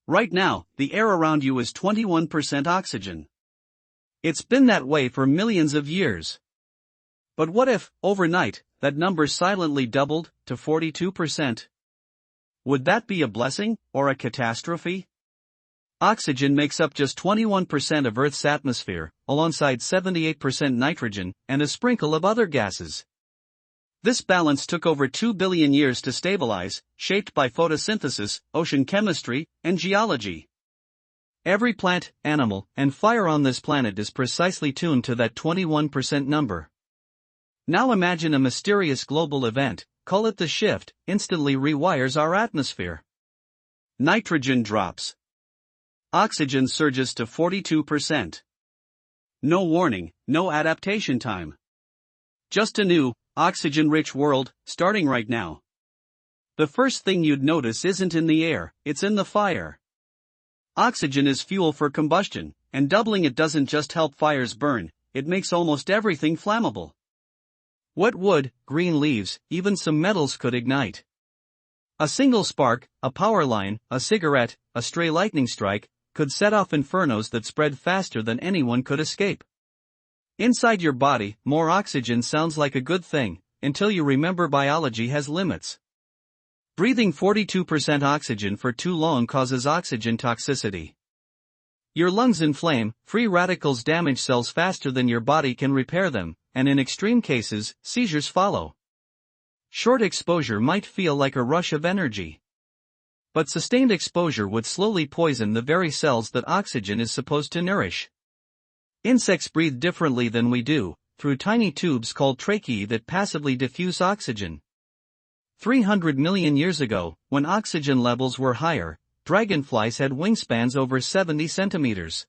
Right now, the air around you is 21% oxygen. It's been that way for millions of years. But what if, overnight, that number silently doubled to 42%? Would that be a blessing, or a catastrophe? Oxygen makes up just 21% of Earth's atmosphere, alongside 78% nitrogen, and a sprinkle of other gases. This balance took over 2 billion years to stabilize, shaped by photosynthesis, ocean chemistry, and geology. Every plant, animal, and fire on this planet is precisely tuned to that 21% number. Now imagine a mysterious global event, call it the shift, instantly rewires our atmosphere. Nitrogen drops. Oxygen surges to 42%. No warning, no adaptation time. Just a new, oxygen-rich world, starting right now. The first thing you'd notice isn't in the air, it's in the fire. Oxygen is fuel for combustion, and doubling it doesn't just help fires burn, it makes almost everything flammable. Wet wood, green leaves, even some metals could ignite. A single spark, a power line, a cigarette, a stray lightning strike, could set off infernos that spread faster than anyone could escape. Inside your body, more oxygen sounds like a good thing, until you remember biology has limits. Breathing 42% oxygen for too long causes oxygen toxicity. Your lungs inflame, free radicals damage cells faster than your body can repair them, and in extreme cases, seizures follow. Short exposure might feel like a rush of energy. But sustained exposure would slowly poison the very cells that oxygen is supposed to nourish. Insects breathe differently than we do, through tiny tubes called tracheae that passively diffuse oxygen. 300 million years ago, when oxygen levels were higher, dragonflies had wingspans over 70 centimeters.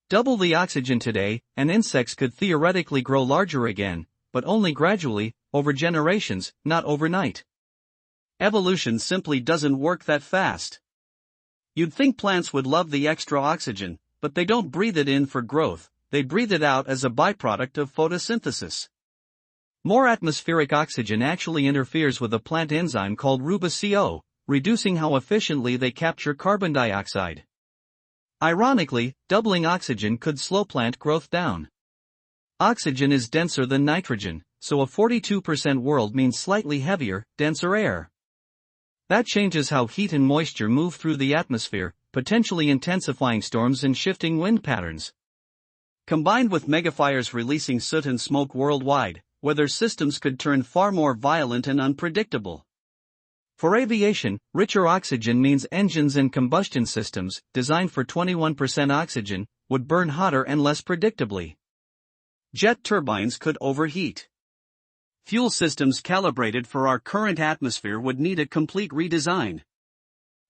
Double the oxygen today, and insects could theoretically grow larger again, but only gradually, over generations, not overnight. Evolution simply doesn't work that fast. You'd think plants would love the extra oxygen, but they don't breathe it in for growth, they breathe it out as a byproduct of photosynthesis. More atmospheric oxygen actually interferes with a plant enzyme called RuBiCO, reducing how efficiently they capture carbon dioxide. Ironically, doubling oxygen could slow plant growth down. Oxygen is denser than nitrogen, so a 42% world means slightly heavier, denser air. That changes how heat and moisture move through the atmosphere, potentially intensifying storms and shifting wind patterns. Combined with megafires releasing soot and smoke worldwide, weather systems could turn far more violent and unpredictable. For aviation, richer oxygen means engines and combustion systems, designed for 21% oxygen, would burn hotter and less predictably. Jet turbines could overheat. Fuel systems calibrated for our current atmosphere would need a complete redesign.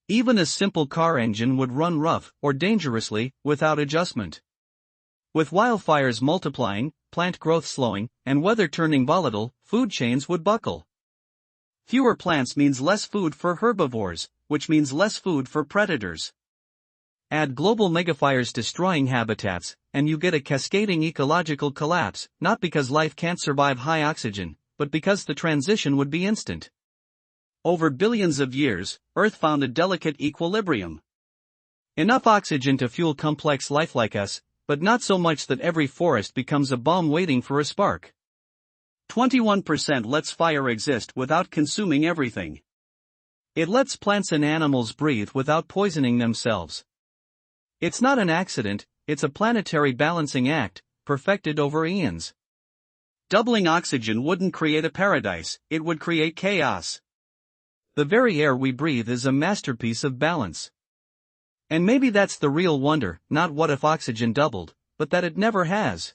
Even a simple car engine would run rough or dangerously, without adjustment. With wildfires multiplying, plant growth slowing, and weather turning volatile, food chains would buckle. Fewer plants means less food for herbivores, which means less food for predators. Add global megafires destroying habitats, and you get a cascading ecological collapse, not because life can't survive high oxygen, but because the transition would be instant. Over billions of years, Earth found a delicate equilibrium. Enough oxygen to fuel complex life like us, but not so much that every forest becomes a bomb waiting for a spark. 21% lets fire exist without consuming everything. It lets plants and animals breathe without poisoning themselves. It's not an accident, it's a planetary balancing act, perfected over eons. Doubling oxygen wouldn't create a paradise, it would create chaos. The very air we breathe is a masterpiece of balance. And maybe that's the real wonder, not what if oxygen doubled, but that it never has.